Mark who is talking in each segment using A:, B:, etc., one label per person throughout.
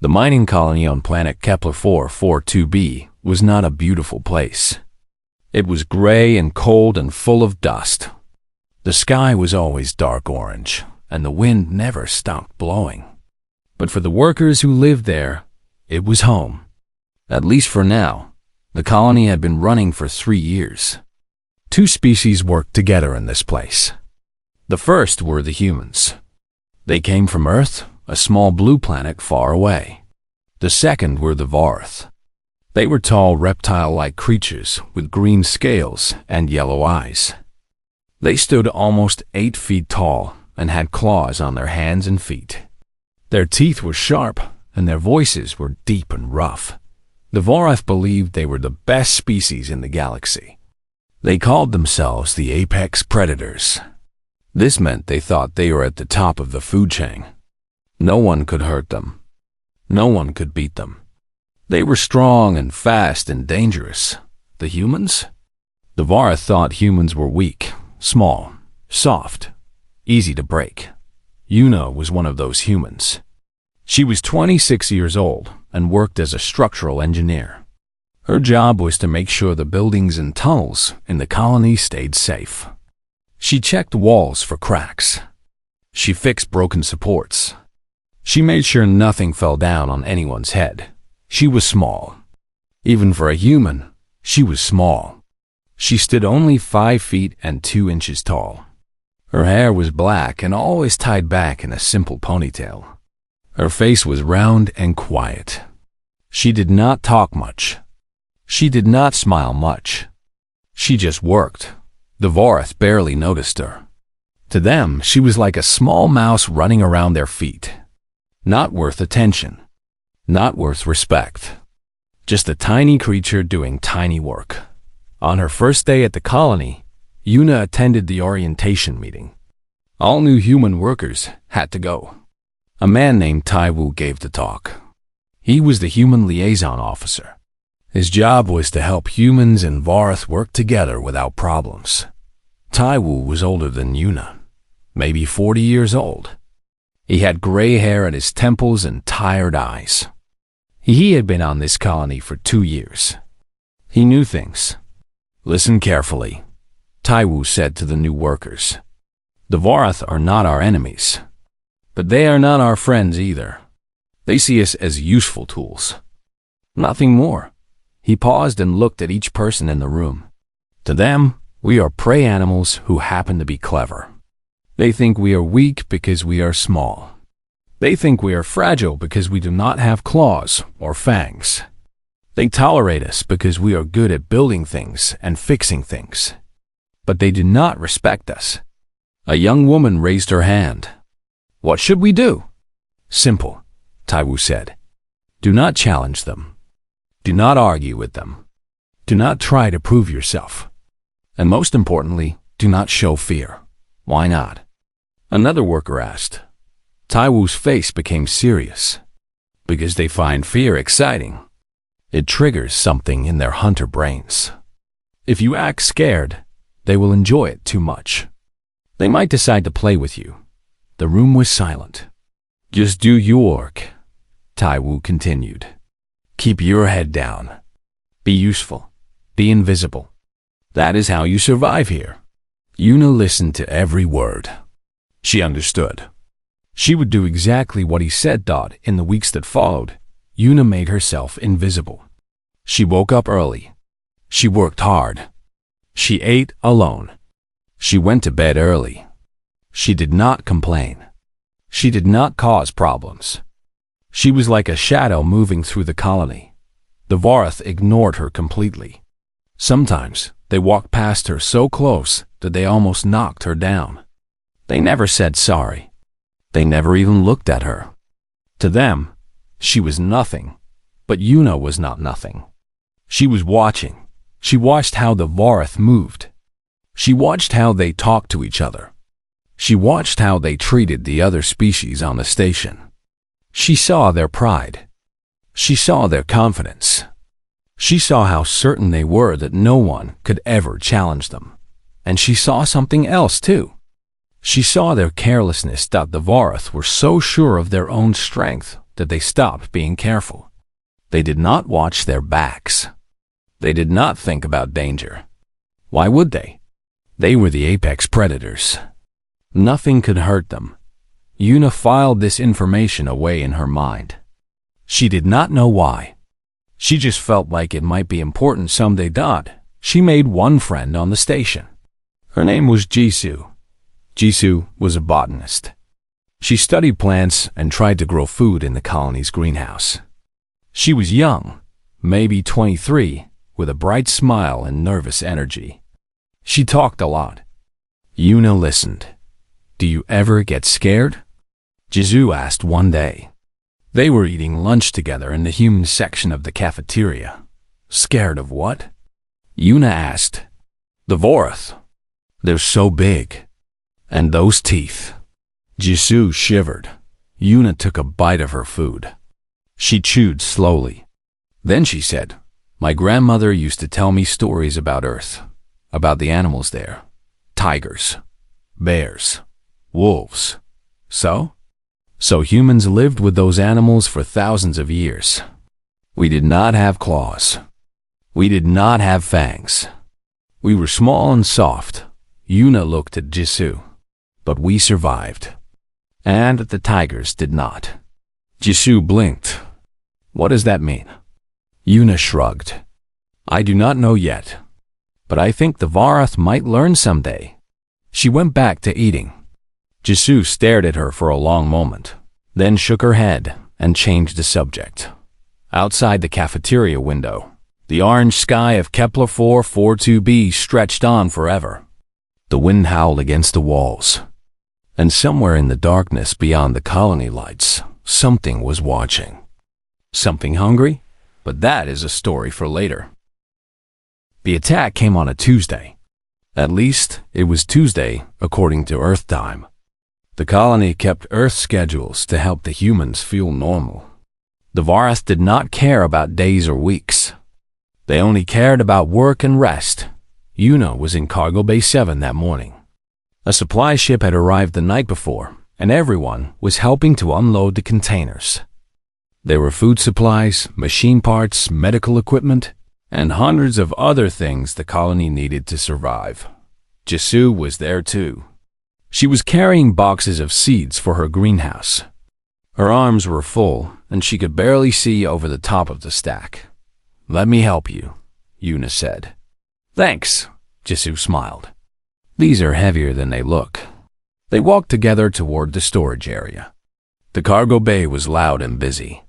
A: The mining colony on planet Kepler 442b was not a beautiful place. It was gray and cold and full of dust. The sky was always dark orange, and the wind never stopped blowing. But for the workers who lived there, it was home. At least for now. The colony had been running for 3 years. 2 species worked together in this place. The first were the humans. They came from Earth, a small blue planet far away. The second were the Varth. They were tall reptile-like creatures with green scales and yellow eyes. They stood almost 8 feet tall and had claws on their hands and feet. Their teeth were sharp and their voices were deep and rough. The Varth believed they were the best species in the galaxy. They called themselves the apex predators. This meant they thought they were at the top of the food chain. No one could hurt them. No one could beat them. They were strong and fast and dangerous. The humans? The Varth thought humans were weak, small, soft, easy to break. Una was one of those humans. She was 26 years old and worked as a structural engineer. Her job was to make sure the buildings and tunnels in the colony stayed safe. She checked walls for cracks. She fixed broken supports. She made sure nothing fell down on anyone's head. She was small. Even for a human, she was small. She stood only 5 feet and 2 inches tall. Her hair was black and always tied back in a simple ponytail. Her face was round and quiet. She did not talk much. She did not smile much. She just worked. The Varth barely noticed her. To them, she was like a small mouse running around their feet. Not worth attention. Not worth respect. Just a tiny creature doing tiny work. On her first day at the colony, Una attended the orientation meeting. All new human workers had to go. A man named Taiwu gave the talk. He was the human liaison officer. His job was to help humans and Varth work together without problems. Taiwu was older than Una, maybe 40 years old. He had gray hair at his temples and tired eyes. He had been on this colony for 2 years. He knew things. Listen carefully, Taiwu said to the new workers. The Varth are not our enemies, but they are not our friends either. They see us as useful tools. Nothing more. He paused and looked at each person in the room. To them, we are prey animals who happen to be clever. They think we are weak because we are small. They think we are fragile because we do not have claws or fangs. They tolerate us because we are good at building things and fixing things. But they do not respect us. A young woman raised her hand. What should we do? Simple, Taiwu said. Do not challenge them. Do not argue with them. Do not try to prove yourself. And most importantly, do not show fear. Why not? Another worker asked. Taiwu's face became serious. Because they find fear exciting. It triggers something in their hunter brains. If you act scared, they will enjoy it too much. They might decide to play with you. The room was silent. Just do your work, Taiwu continued. Keep your head down. Be useful. Be invisible. That is how you survive here. Una listened to every word. She understood. She would do exactly what he said. In the weeks that followed, Una made herself invisible. She woke up early. She worked hard. She ate alone. She went to bed early. She did not complain. She did not cause problems. She was like a shadow moving through the colony. The Varth ignored her completely. Sometimes they walked past her so close that they almost knocked her down. They never said sorry. They never even looked at her. To them, she was nothing, but Una was not nothing. She was watching. She watched how the Varth moved. She watched how they talked to each other. She watched how they treated the other species on the station. She saw their pride. She saw their confidence. She saw how certain they were that no one could ever challenge them. And she saw something else too. She saw their carelessness. The Varth were so sure of their own strength that they stopped being careful. They did not watch their backs. They did not think about danger. Why would they? They were the apex predators. Nothing could hurt them. Yuna filed this information away in her mind. She did not know why. She just felt like it might be important someday. She made one friend on the station. Her name was Jisoo. Jisoo was a botanist. She studied plants and tried to grow food in the colony's greenhouse. She was young, maybe 23, with a bright smile and nervous energy. She talked a lot. Yuna listened. "Do you ever get scared?" Jisoo asked one day. They were eating lunch together in the human section of the cafeteria. "Scared of what?" Yuna asked. "The Vorath. They're so big. And those teeth." Jisoo shivered. Yuna took a bite of her food. She chewed slowly. Then she said, "My grandmother used to tell me stories about Earth, about the animals there. Tigers, bears, wolves. So humans lived with those animals for thousands of years. We did not have claws. We did not have fangs. We were small and soft." Yuna looked at Jisoo. "But we survived. And the tigers did not." Jisoo blinked. "What does that mean?" Yuna shrugged. "I do not know yet. But I think the Vorath might learn someday." She went back to eating. Jisoo stared at her for a long moment, then shook her head and changed the subject. Outside the cafeteria window, the orange sky of Kepler 442b stretched on forever. The wind howled against the walls. And somewhere in the darkness beyond the colony lights, something was watching. Something hungry? But that is a story for later. The attack came on a Tuesday. At least, it was Tuesday, according to Earth time. The colony kept Earth schedules to help the humans feel normal. The Vorath did not care about days or weeks. They only cared about work and rest. Yuna was in Cargo Bay 7 that morning. A supply ship had arrived the night before, and everyone was helping to unload the containers. There were food supplies, machine parts, medical equipment, and hundreds of other things the colony needed to survive. Jisoo was there too. She was carrying boxes of seeds for her greenhouse. Her arms were full, and she could barely see over the top of the stack. "Let me help you," Yuna said. "Thanks," Jisoo smiled. "These are heavier than they look." They walked together toward the storage area. The cargo bay was loud and busy.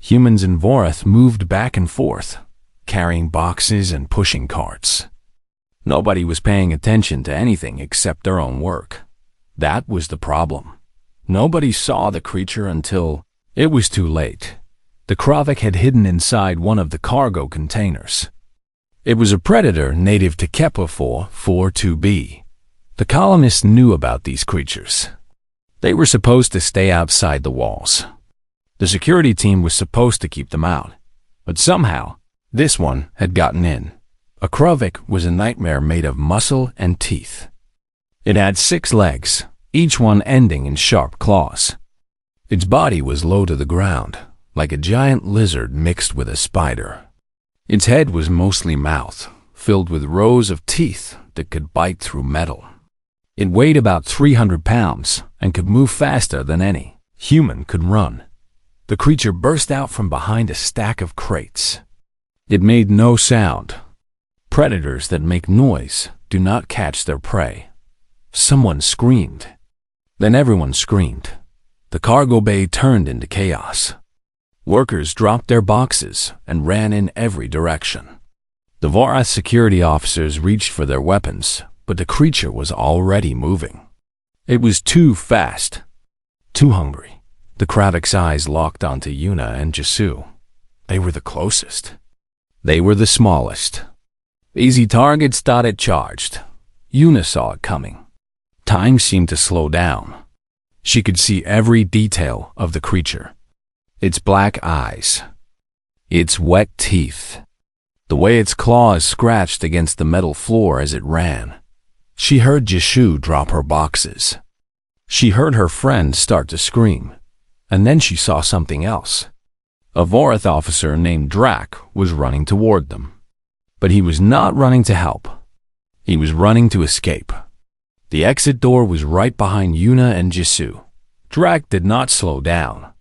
A: Humans and Vorath moved back and forth, carrying boxes and pushing carts. Nobody was paying attention to anything except their own work. That was the problem. Nobody saw the creature until it was too late. The Kravik had hidden inside one of the cargo containers. It was a predator native to Kepler 442b. The colonists knew about these creatures. They were supposed to stay outside the walls. The security team was supposed to keep them out. But somehow, this one had gotten in. A Kravik was a nightmare made of muscle and teeth. It had 6 legs, each one ending in sharp claws. Its body was low to the ground, like a giant lizard mixed with a spider. Its head was mostly mouth, filled with rows of teeth that could bite through metal. It weighed about 300 pounds and could move faster than any human could run. The creature burst out from behind a stack of crates. It made no sound. Predators that make noise do not catch their prey. Someone screamed. Then everyone screamed. The cargo bay turned into chaos. Workers dropped their boxes and ran in every direction. The Vorath security officers reached for their weapons, but the creature was already moving. It was too fast, too hungry. The Kravik's eyes locked onto Yuna and Jisoo. They were the closest. They were the smallest. Easy targets, thought it charged. Yuna saw it coming. Time seemed to slow down. She could see every detail of the creature. Its black eyes. Its wet teeth. The way its claws scratched against the metal floor as it ran. She heard Jisoo drop her boxes. She heard her friend start to scream. And then she saw something else. A Vorath officer named Drac was running toward them. But he was not running to help. He was running to escape. The exit door was right behind Yuna and Jisoo. Drac did not slow down.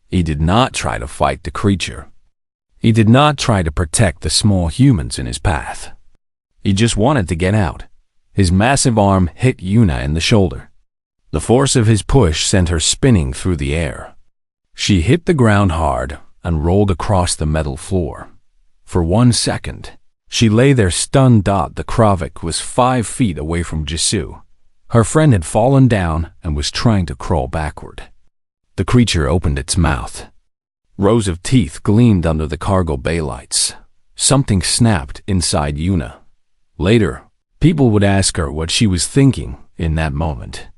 A: He did not try to fight the creature. He did not try to protect the small humans in his path. He just wanted to get out. His massive arm hit Yuna in the shoulder. The force of his push sent her spinning through the air. She hit the ground hard and rolled across the metal floor. For 1 second, she lay there stunned. The Kravik was 5 feet away from Jisoo. Her friend had fallen down and was trying to crawl backward. The creature opened its mouth. Rows of teeth gleamed under the cargo bay lights. Something snapped inside Yuna. Later, people would ask her what she was thinking in that moment.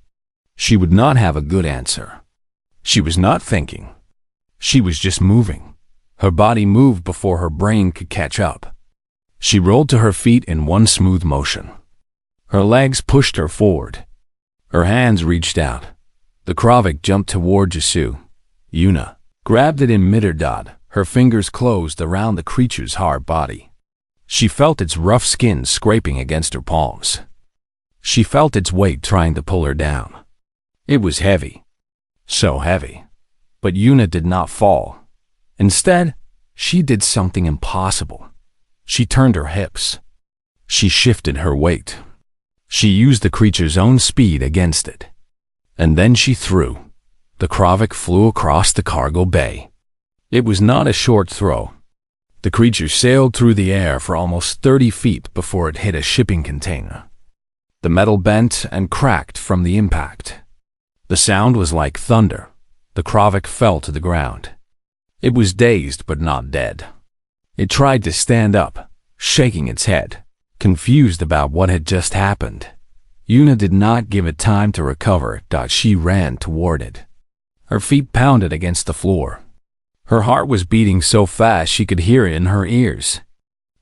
A: She would not have a good answer. She was not thinking. She was just moving. Her body moved before her brain could catch up. She rolled to her feet in one smooth motion. Her legs pushed her forward. Her hands reached out. The Kravik jumped toward Jisoo. Yuna grabbed it in midair. Her fingers closed around the creature's hard body. She felt its rough skin scraping against her palms. She felt its weight trying to pull her down. It was heavy. So heavy. But Yuna did not fall. Instead, she did something impossible. She turned her hips. She shifted her weight. She used the creature's own speed against it. And then she threw. The Kravik flew across the cargo bay. It was not a short throw. The creature sailed through the air for almost 30 feet before it hit a shipping container. The metal bent and cracked from the impact. The sound was like thunder. The Kravik fell to the ground. It was dazed but not dead. It tried to stand up, shaking its head, confused about what had just happened. Yuna did not give it time to recover. She ran toward it. Her feet pounded against the floor. Her heart was beating so fast she could hear it in her ears.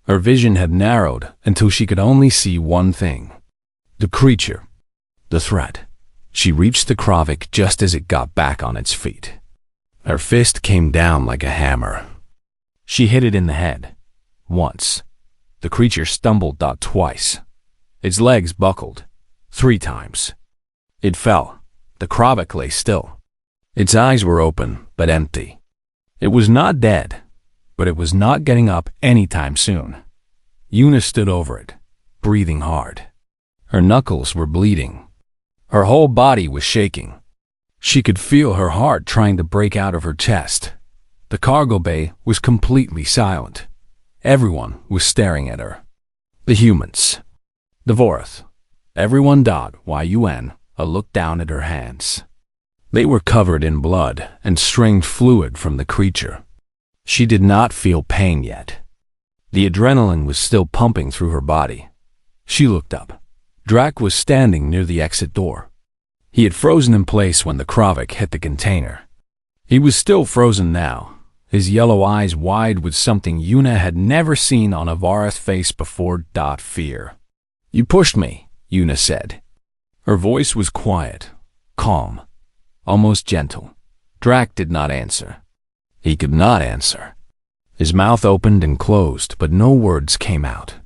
A: Her vision had narrowed until she could only see one thing. The creature. The threat. She reached the Kravik just as it got back on its feet. Her fist came down like a hammer. She hit it in the head. Once. The creature stumbled. Twice. Its legs buckled. 3 times. It fell. The Kravik lay still. Its eyes were open, but empty. It was not dead, but it was not getting up anytime soon. Yuna stood over it, breathing hard. Her knuckles were bleeding. Her whole body was shaking. She could feel her heart trying to break out of her chest. The cargo bay was completely silent. Everyone was staring at her. The humans. The Vorath. Everyone. Yun looked down at her hands. They were covered in blood and strained fluid from the creature. She did not feel pain yet. The adrenaline was still pumping through her body. She looked up. Drac was standing near the exit door. He had frozen in place when the Kravik hit the container. He was still frozen now, his yellow eyes wide with something Yuna had never seen on a Vorath face before. Fear. "You pushed me," Yuna said. Her voice was quiet, calm, almost gentle. Drac did not answer. He could not answer. His mouth opened and closed, but no words came out.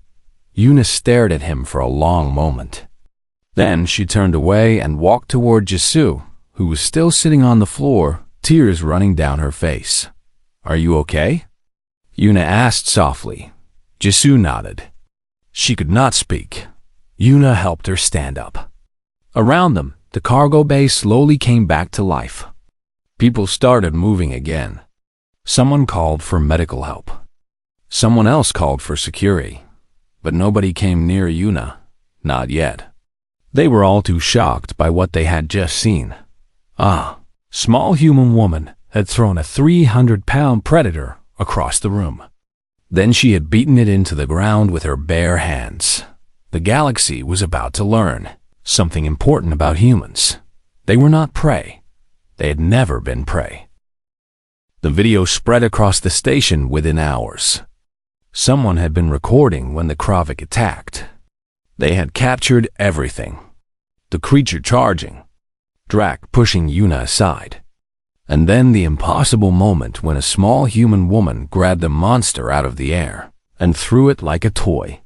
A: Yuna stared at him for a long moment. Then she turned away and walked toward Jisoo, who was still sitting on the floor, tears running down her face. "Are you okay?" Yuna asked softly. Jisoo nodded. She could not speak. Yuna helped her stand up. Around them, the cargo bay slowly came back to life. People started moving again. Someone called for medical help. Someone else called for security. But nobody came near Yuna. Not yet. They were all too shocked by what they had just seen. Small human woman had thrown a 300-pound predator across the room. Then she had beaten it into the ground with her bare hands. The galaxy was about to learn something important about humans. They were not prey. They had never been prey. The video spread across the station within hours. Someone had been recording when the Kravik attacked. They had captured everything. The creature charging. Drac pushing Yuna aside. And then the impossible moment when a small human woman grabbed the monster out of the air and threw it like a toy.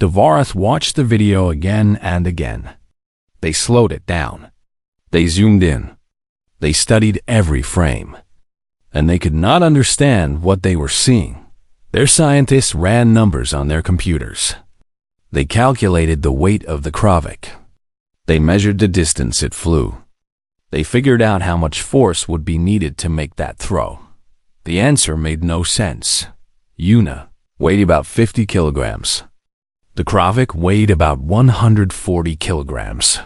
A: Dvorath watched the video again and again. They slowed it down. They zoomed in. They studied every frame. And they could not understand what they were seeing. Their scientists ran numbers on their computers. They calculated the weight of the Kravik. They measured the distance it flew. They figured out how much force would be needed to make that throw. The answer made no sense. Yuna weighed about 50 kilograms. The Kravik weighed about 140 kilograms.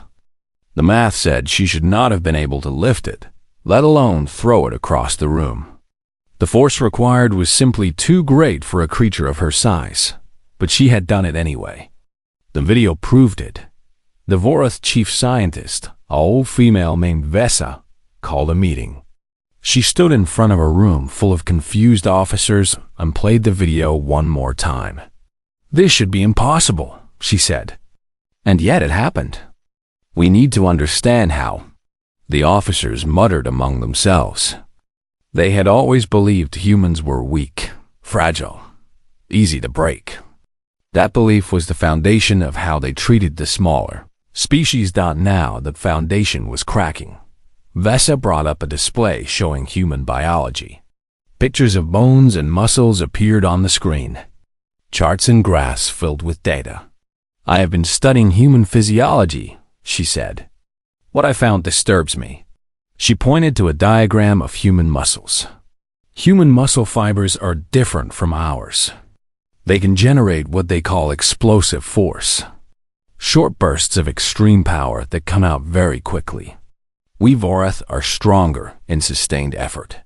A: The math said she should not have been able to lift it, let alone throw it across the room. The force required was simply too great for a creature of her size, but she had done it anyway. The video proved it. The Dvorath chief scientist, an old female named Vesa, called a meeting. She stood in front of a room full of confused officers and played the video one more time. "This should be impossible," she said. "And yet it happened. We need to understand how." The officers muttered among themselves. They had always believed humans were weak, fragile, easy to break. That belief was the foundation of how they treated the smaller species. Now the foundation was cracking. Vesa brought up a display showing human biology. Pictures of bones and muscles appeared on the screen. Charts and graphs filled with data. "I have been studying human physiology," she said. "What I found disturbs me." She pointed to a diagram of human muscles. Human muscle fibers are different from ours. They can generate what they call explosive force. Short bursts of extreme power that come out very quickly. We Dvorath are stronger in sustained effort.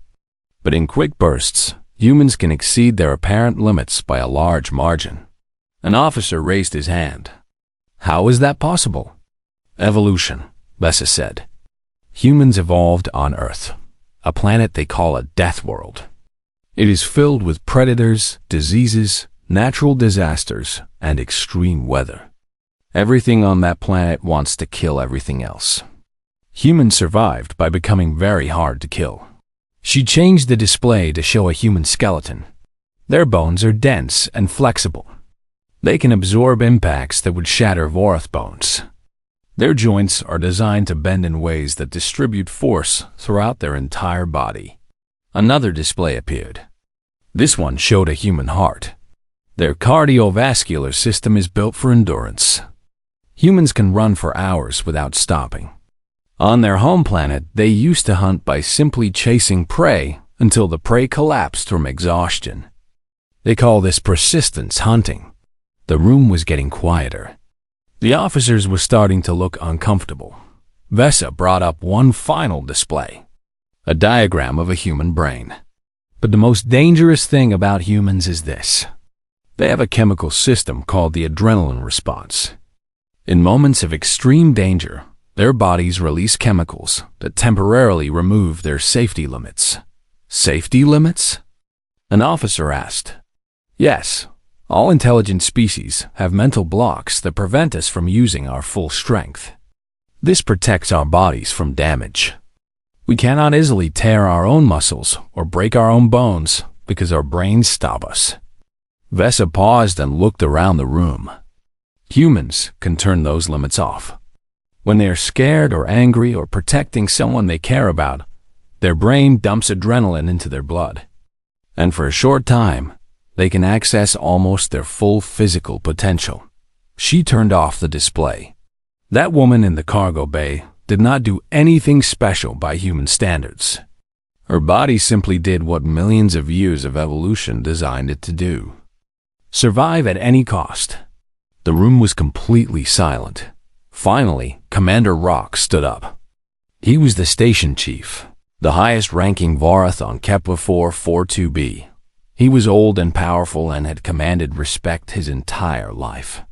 A: But in quick bursts, humans can exceed their apparent limits by a large margin. An officer raised his hand. "How is that possible?" "Evolution," Vesa said. "Humans evolved on Earth, a planet they call a death world. It is filled with predators, diseases, natural disasters, and extreme weather. Everything on that planet wants to kill everything else. Humans survived by becoming very hard to kill." She changed the display to show a human skeleton. Their bones are dense and flexible. They can absorb impacts that would shatter Dvorath bones. Their joints are designed to bend in ways that distribute force throughout their entire body. Another display appeared. This one showed a human heart. Their cardiovascular system is built for endurance. Humans can run for hours without stopping. On their home planet, they used to hunt by simply chasing prey until the prey collapsed from exhaustion. They call this persistence hunting. The room was getting quieter. The officers were starting to look uncomfortable. Vesa brought up one final display, a diagram of a human brain. But the most dangerous thing about humans is this. They have a chemical system called the adrenaline response. In moments of extreme danger, their bodies release chemicals that temporarily remove their safety limits. Safety limits? An officer asked. Yes, all intelligent species have mental blocks that prevent us from using our full strength. This protects our bodies from damage. We cannot easily tear our own muscles or break our own bones because our brains stop us. Vesa paused and looked around the room. Humans can turn those limits off. When they are scared or angry or protecting someone they care about, their brain dumps adrenaline into their blood. And for a short time, they can access almost their full physical potential. She turned off the display. That woman in the cargo bay did not do anything special by human standards. Her body simply did what millions of years of evolution designed it to do. Survive at any cost. The room was completely silent. Finally, Commander Rock stood up. He was the station chief, the highest-ranking Dvorath on Kepler 442b. He was old and powerful and had commanded respect his entire life.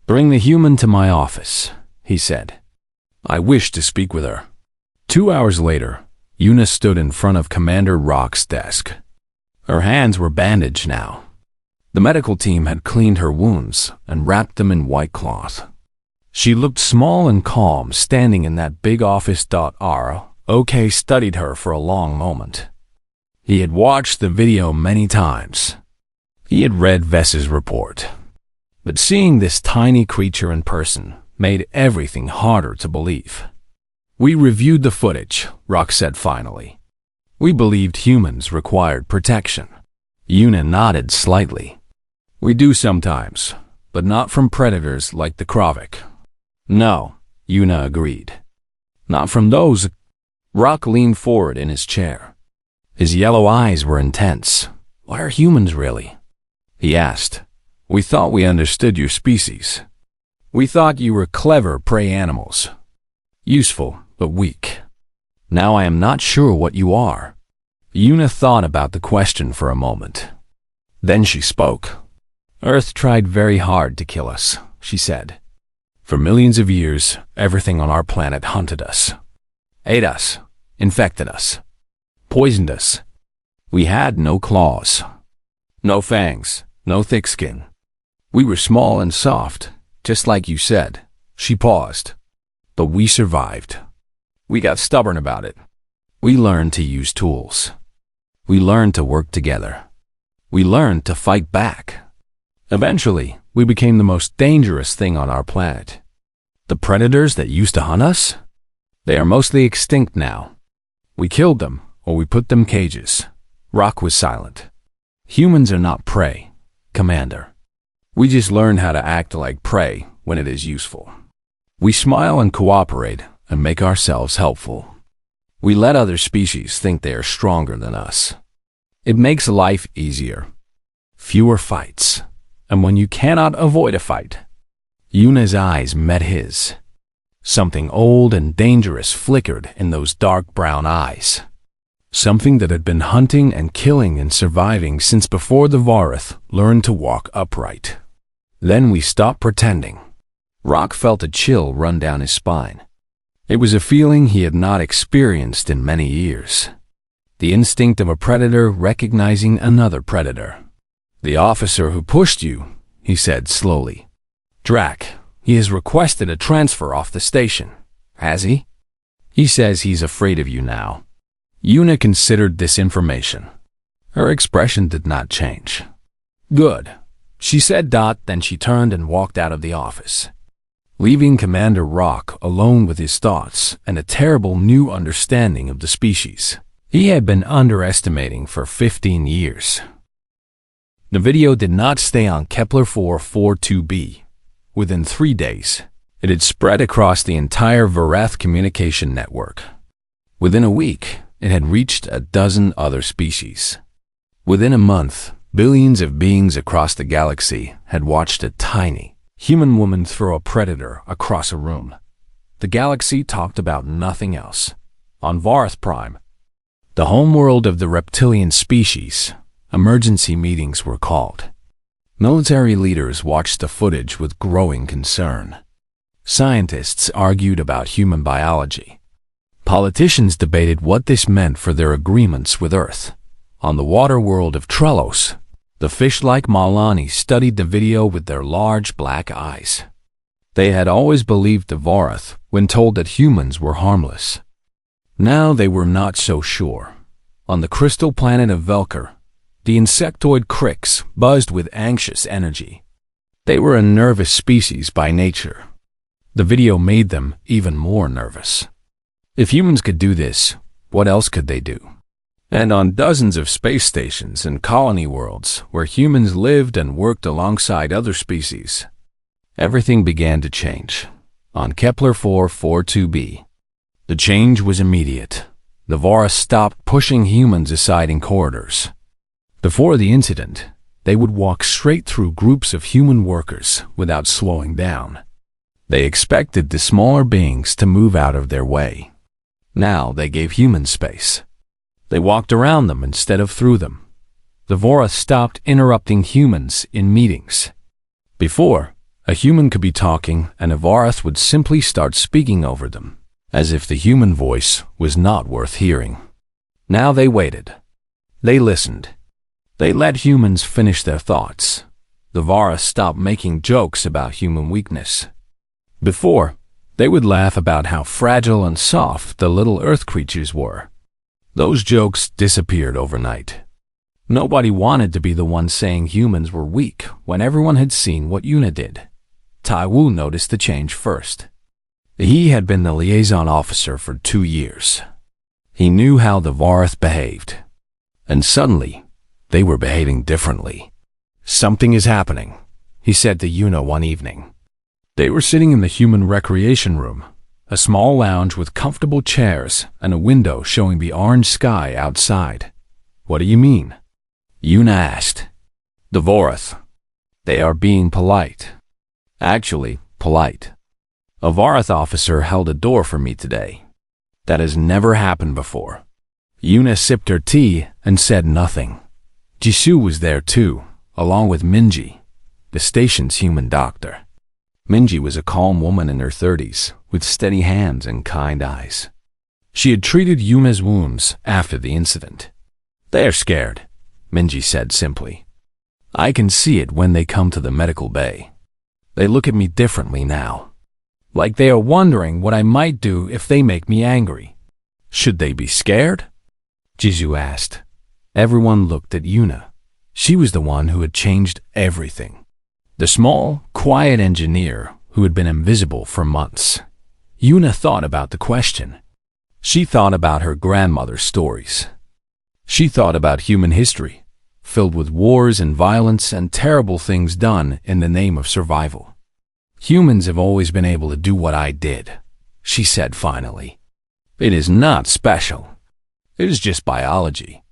A: "Bring the human to my office," he said. "I wish to speak with her." 2 hours later, Yuna stood in front of Commander Rock's desk. Her hands were bandaged now. The medical team had cleaned her wounds and wrapped them in white cloth. She looked small and calm standing in that big office. OK studied her for a long moment. He had watched the video many times. He had read Vess's report. But seeing this tiny creature in person made everything harder to believe. We reviewed the footage, Rock said finally. We believed humans required protection. Yuna nodded slightly. We do sometimes, but not from predators like the Kravik. No, Yuna agreed. Not from those. Rock leaned forward in his chair. His yellow eyes were intense. Why are humans really? He asked. We thought we understood your species. We thought you were clever prey animals. Useful, but weak. Now I am not sure what you are. Yuna thought about the question for a moment. Then she spoke. Earth tried very hard to kill us, she said. For millions of years, everything on our planet hunted us. Ate us, infected us, poisoned us. We had no claws, no fangs, no thick skin. We were small and soft, just like you said. She paused. But we survived. We got stubborn about it. We learned to use tools. We learned to work together. We learned to fight back. Eventually, we became the most dangerous thing on our planet. The predators that used to hunt us? They are mostly extinct now. We killed them, or we put them in cages. Rock was silent. Humans are not prey, Commander. We just learn how to act like prey when it is useful. We smile and cooperate and make ourselves helpful. We let other species think they are stronger than us. It makes life easier. Fewer fights. And when you cannot avoid a fight. Yuna's eyes met his. Something old and dangerous flickered in those dark brown eyes. Something that had been hunting and killing and surviving since before the Varath learned to walk upright. Then we stopped pretending. Rock felt a chill run down his spine. It was a feeling he had not experienced in many years. The instinct of a predator recognizing another predator. The officer who pushed you, he said slowly. Drac, he has requested a transfer off the station. Has he? He says he's afraid of you now. Yuna considered this information. Her expression did not change. Good, she said. Then she turned and walked out of the office, leaving Commander Rock alone with his thoughts and a terrible new understanding of the species he had been underestimating for 15 years. The video did not stay on Kepler 442b. Within 3 days, it had spread across the entire Varath communication network. Within a week, it had reached a dozen other species. Within a month, billions of beings across the galaxy had watched a tiny, human woman throw a predator across a room. The galaxy talked about nothing else. On Varath Prime, the homeworld of the reptilian species, emergency meetings were called. Military leaders watched the footage with growing concern. Scientists argued about human biology. Politicians debated what this meant for their agreements with Earth. On the water world of Trelos, the fish-like Malani studied the video with their large black eyes. They had always believed the Varath when told that humans were harmless. Now they were not so sure. On the crystal planet of Velker, the insectoid Crix buzzed with anxious energy. They were a nervous species by nature. The video made them even more nervous. If humans could do this, what else could they do? And on dozens of space stations and colony worlds where humans lived and worked alongside other species, everything began to change. On Kepler 442b, the change was immediate. The Varath stopped pushing humans aside in corridors. Before the incident, they would walk straight through groups of human workers without slowing down. They expected the smaller beings to move out of their way. Now they gave humans space. They walked around them instead of through them. The Varath stopped interrupting humans in meetings. Before, a human could be talking and a Varath would simply start speaking over them, as if the human voice was not worth hearing. Now they waited. They listened. They let humans finish their thoughts. The Varath stopped making jokes about human weakness. Before, They would laugh about how fragile and soft the little earth creatures were. Those jokes disappeared overnight. Nobody wanted to be the one saying humans were weak when everyone had seen what Yuna did. Taiwu noticed the change first. He had been the liaison officer for 2 years. He knew how the Vorath behaved. And suddenly, they were behaving differently. "Something is happening," he said to Yuna one evening. They were sitting in the human recreation room, a small lounge with comfortable chairs and a window showing the orange sky outside. "What do you mean?" Yuna asked. "The Vorath. They are being polite. Actually, polite. A Vorath officer held a door for me today. That has never happened before." Yuna sipped her tea and said nothing. Jisoo was there too, along with Minji, the station's human doctor. Minji was a calm woman in her 30s, with steady hands and kind eyes. She had treated Yuna's wounds after the incident. "They're scared," Minji said simply. "I can see it when they come to the medical bay. They look at me differently now. Like they are wondering what I might do if they make me angry." "Should they be scared?" Jisoo asked. Everyone looked at Yuna. She was the one who had changed everything. The small, quiet engineer who had been invisible for months. Yuna thought about the question. She thought about her grandmother's stories. She thought about human history, filled with wars and violence and terrible things done in the name of survival. "Humans have always been able to do what I did," she said finally. "It is not special. It is just biology.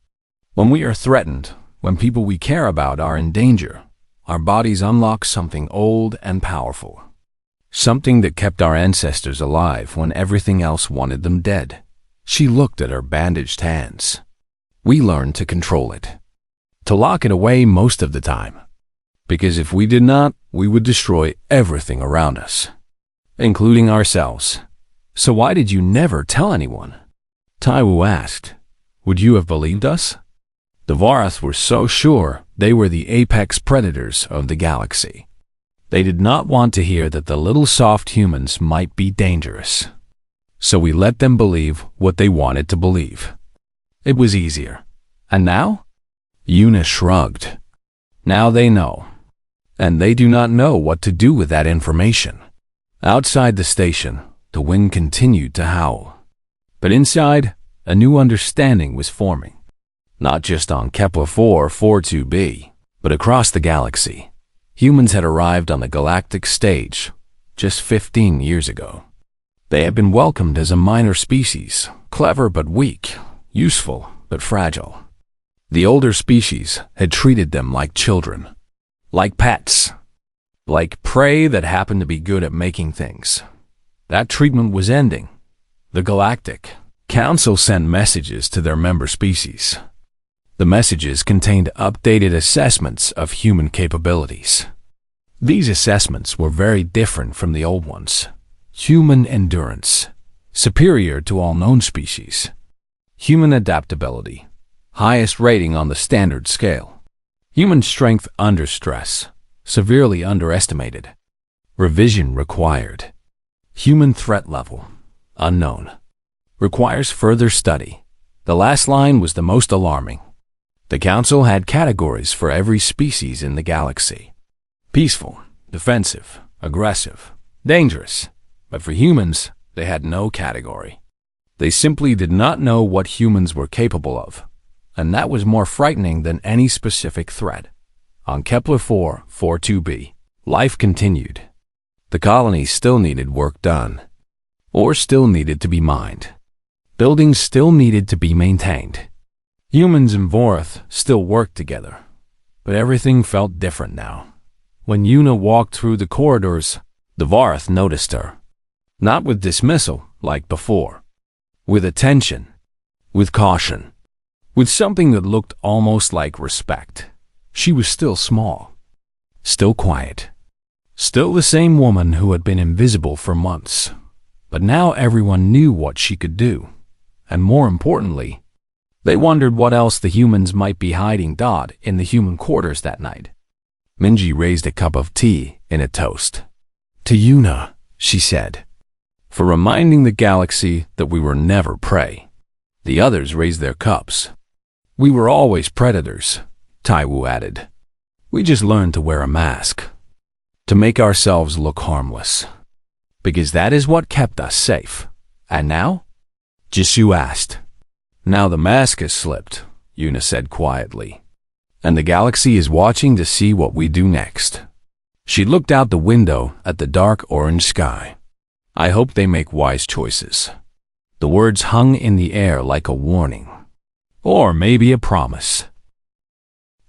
A: When we are threatened, when people we care about are in danger, our bodies unlock something old and powerful. Something that kept our ancestors alive when everything else wanted them dead." She looked at her bandaged hands. "We learned to control it, to lock it away most of the time. Because if we did not, we would destroy everything around us, including ourselves. So why did you never tell anyone?" Taiwu asked. "Would you have believed us?" The Vorath were so sure they were the apex predators of the galaxy. They did not want to hear that the little soft humans might be dangerous. So we let them believe what they wanted to believe. It was easier. And now? Yuna shrugged. Now they know. And they do not know what to do with that information. Outside the station, the wind continued to howl. But inside, a new understanding was forming. Not just on Kepler-4 42b, but across the galaxy. Humans had arrived on the galactic stage just 15 years ago. They had been welcomed as a minor species, clever but weak, useful but fragile. The older species had treated them like children, like pets, like prey that happened to be good at making things. That treatment was ending. The Galactic Council sent messages to their member species. The messages contained updated assessments of human capabilities. These assessments were very different from the old ones. Human endurance, superior to all known species. Human adaptability, highest rating on the standard scale. Human strength under stress, severely underestimated. Revision required. Human threat level, unknown. Requires further study. The last line was the most alarming. The Council had categories for every species in the galaxy. Peaceful, defensive, aggressive, dangerous. But for humans, they had no category. They simply did not know what humans were capable of, and that was more frightening than any specific threat. On Kepler-4 42b, life continued. The colony still needed work done, or still needed to be mined. Buildings still needed to be maintained. Humans and Vorath still worked together, but everything felt different now. When Yuna walked through the corridors, the Vorath noticed her. Not with dismissal, like before. With attention. With caution. With something that looked almost like respect. She was still small. Still quiet. Still the same woman who had been invisible for months. But now everyone knew what she could do. And more importantly, they wondered what else the humans might be hiding in the human quarters that night. Minji raised a cup of tea in a toast. "To Yuna," she said. for reminding the galaxy that we were never prey. The others raised their cups. We were always predators, Taiwu added. We just learned to wear a mask, to make ourselves look harmless, because that is what kept us safe. And now? Jisoo asked. Now the mask has slipped, Yuna said quietly, and the galaxy is watching to see what we do next. She looked out the window at the dark orange sky. I hope they make wise choices. The words hung in the air like a warning, or maybe a promise.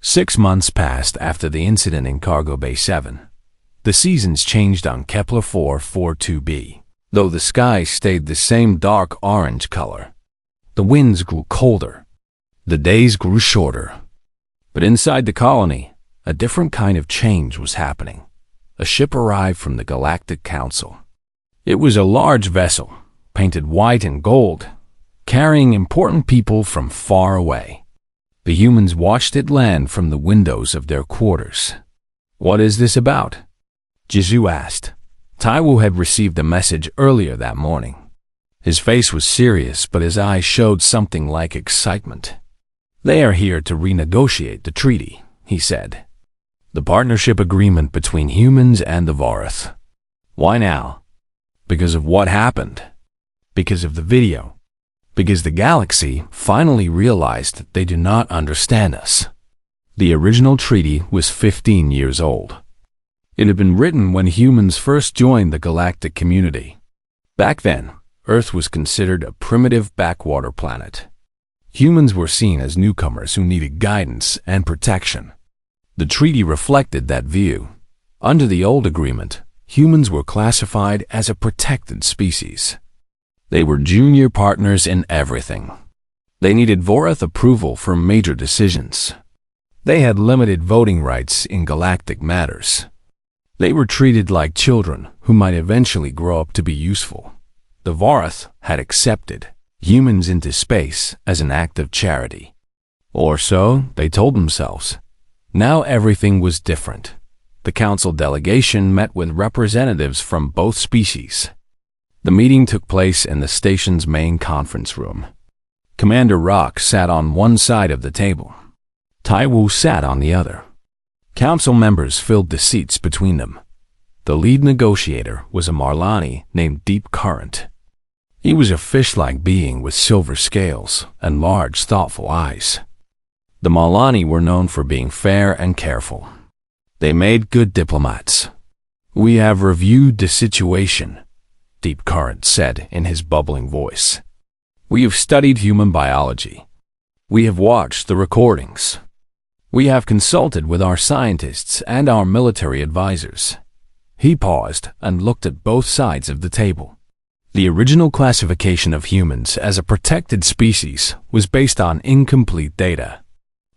A: 6 months passed after the incident in Cargo Bay 7. The seasons changed on Kepler 442b, though the sky stayed the same dark orange color. The winds grew colder. The days grew shorter. But inside the colony, a different kind of change was happening. A ship arrived from the Galactic Council. It was a large vessel, painted white and gold, carrying important people from far away. The humans watched it land from the windows of their quarters. What is this about? Jisoo asked. Taiwu had received a message earlier that morning. His face was serious, but his eyes showed something like excitement. They are here to renegotiate the treaty, he said. The partnership agreement between humans and the Vorath. Why now? Because of what happened. Because of the video. Because the galaxy finally realized that they do not understand us. The original treaty was 15 years old. It had been written when humans first joined the galactic community. Back then, Earth was considered a primitive backwater planet. Humans were seen as newcomers who needed guidance and protection. The treaty reflected that view. Under the old agreement, humans were classified as a protected species. They were junior partners in everything. They needed Vorath approval for major decisions. They had limited voting rights in galactic matters. They were treated like children who might eventually grow up to be useful. The Vorath had accepted humans into space as an act of charity. Or so they told themselves. Now everything was different. The council delegation met with representatives from both species. The meeting took place in the station's main conference room. Commander Rock sat on one side of the table. Taiwu sat on the other. Council members filled the seats between them. The lead negotiator was a Marlani named Deep Current. He was a fish-like being with silver scales and large, thoughtful eyes. The Marlani were known for being fair and careful. They made good diplomats. We have reviewed the situation, Deep Current said in his bubbling voice. We have studied human biology. We have watched the recordings. We have consulted with our scientists and our military advisors. He paused and looked at both sides of the table. The original classification of humans as a protected species was based on incomplete data.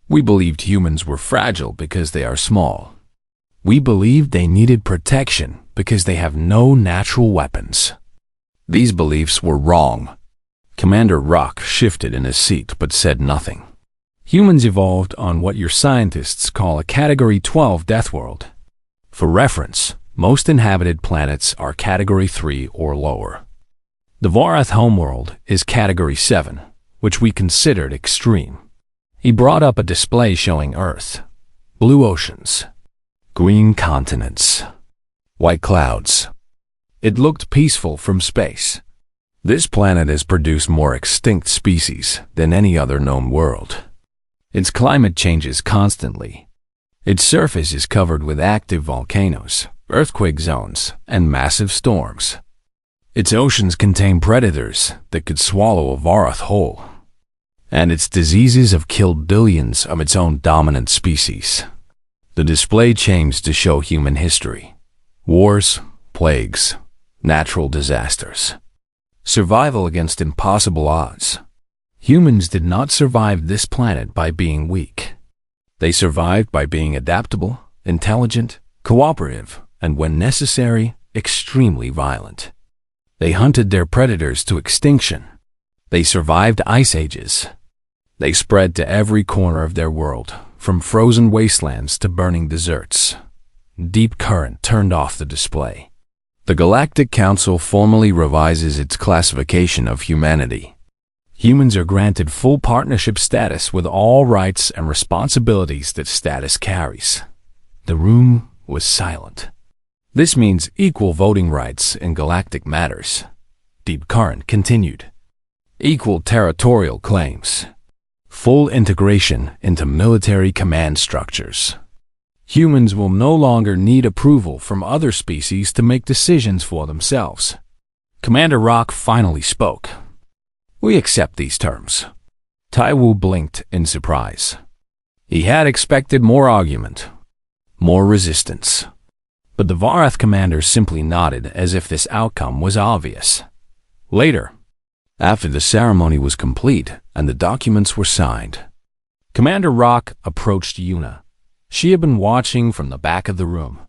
A: We believed humans were fragile because they are small. We believed they needed protection because they have no natural weapons. These beliefs were wrong. Commander Rock shifted in his seat but said nothing. Humans evolved on what your scientists call a Category 12 death world. For reference, most inhabited planets are Category 3 or lower. The Vorath homeworld is Category 7, which we considered extreme. He brought up a display showing Earth, blue oceans, green continents, white clouds. It looked peaceful from space. This planet has produced more extinct species than any other known world. Its climate changes constantly. Its surface is covered with active volcanoes, earthquake zones, and massive storms. Its oceans contain predators that could swallow a Vorath whole. And its diseases have killed billions of its own dominant species. The display changed to show human history. Wars, plagues, natural disasters. Survival against impossible odds. Humans did not survive this planet by being weak. They survived by being adaptable, intelligent, cooperative, and when necessary, extremely violent. They hunted their predators to extinction. They survived ice ages. They spread to every corner of their world, from frozen wastelands to burning deserts. Deep Current turned off the display. The Galactic Council formally revises its classification of humanity. Humans are granted full partnership status with all rights and responsibilities that status carries. The room was silent. This means equal voting rights in galactic matters. Deep Current continued. Equal territorial claims. Full integration into military command structures. Humans will no longer need approval from other species to make decisions for themselves. Commander Rock finally spoke. We accept these terms. Taiwu blinked in surprise. He had expected more argument, more resistance. But the Varath commander simply nodded as if this outcome was obvious. Later, after the ceremony was complete and the documents were signed, Commander Rock approached Yuna. She had been watching from the back of the room,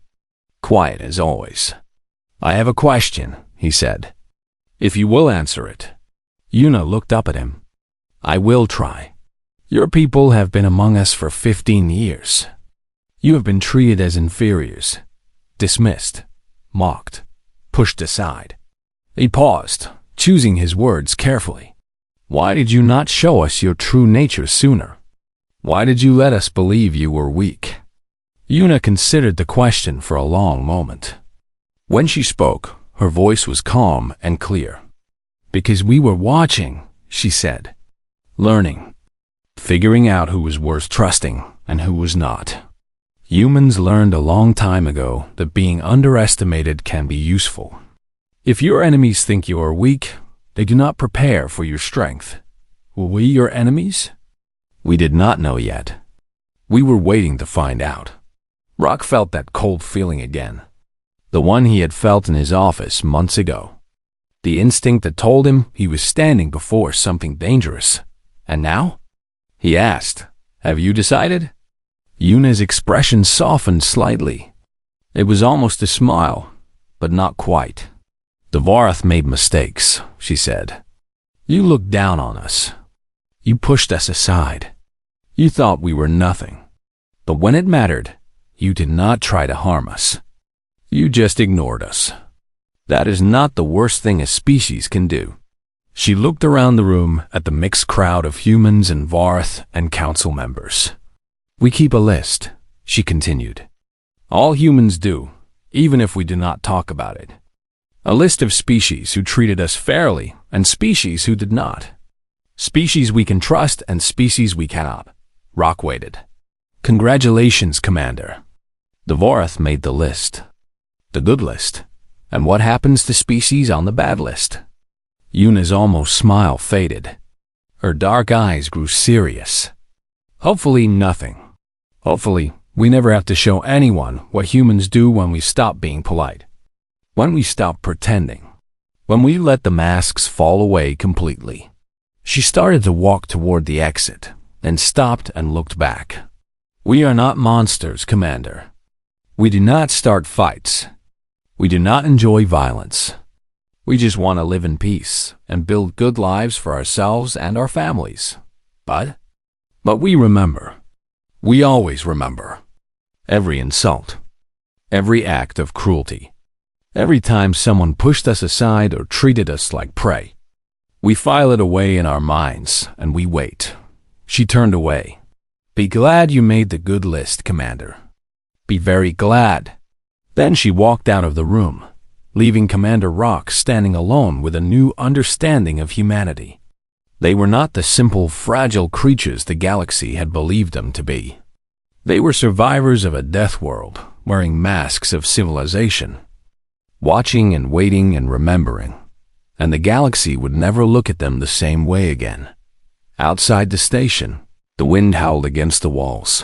A: quiet as always. I have a question, he said. If you will answer it. Yuna looked up at him. I will try. Your people have been among us for 15 years. You have been treated as inferiors, dismissed, mocked, pushed aside. He paused, choosing his words carefully. Why did you not show us your true nature sooner? Why did you let us believe you were weak? Yuna considered the question for a long moment. When she spoke, her voice was calm and clear. Because we were watching, she said. Learning. Figuring out who was worth trusting and who was not. Humans learned a long time ago that being underestimated can be useful. If your enemies think you are weak, they do not prepare for your strength. Were we your enemies? We did not know yet. We were waiting to find out. Rock felt that cold feeling again. The one he had felt in his office months ago. The instinct that told him he was standing before something dangerous. And now? He asked, Have you decided? Yuna's expression softened slightly. It was almost a smile, but not quite. The Varath made mistakes, she said. You looked down on us. You pushed us aside. You thought we were nothing. But when it mattered, you did not try to harm us. You just ignored us. That is not the worst thing a species can do. She looked around the room at the mixed crowd of humans and Varath and council members. We keep a list, she continued. All humans do, even if we do not talk about it. A list of species who treated us fairly and species who did not. Species we can trust and species we cannot. Rock waited. Congratulations, Commander. The Varath made the list. The good list. And what happens to species on the bad list? Yuna's almost smile faded. Her dark eyes grew serious. Hopefully nothing. Hopefully, we never have to show anyone what humans do when we stop being polite. When we stop pretending. When we let the masks fall away completely. She started to walk toward the exit, then stopped and looked back. We are not monsters, Commander. We do not start fights. We do not enjoy violence. We just want to live in peace and build good lives for ourselves and our families. But we remember. We always remember. Every insult. Every act of cruelty. Every time someone pushed us aside or treated us like prey. We file it away in our minds and we wait. She turned away. Be glad you made the good list, Commander. Be very glad. Then she walked out of the room, leaving Commander Rock standing alone with a new understanding of humanity. They were not the simple, fragile creatures the galaxy had believed them to be. They were survivors of a death world, wearing masks of civilization, watching and waiting and remembering, and the galaxy would never look at them the same way again. Outside the station, the wind howled against the walls.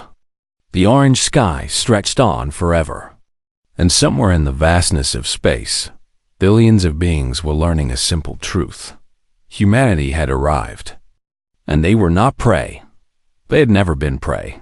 A: The orange sky stretched on forever. And somewhere in the vastness of space, billions of beings were learning a simple truth. Humanity had arrived. And they were not prey. They had never been prey.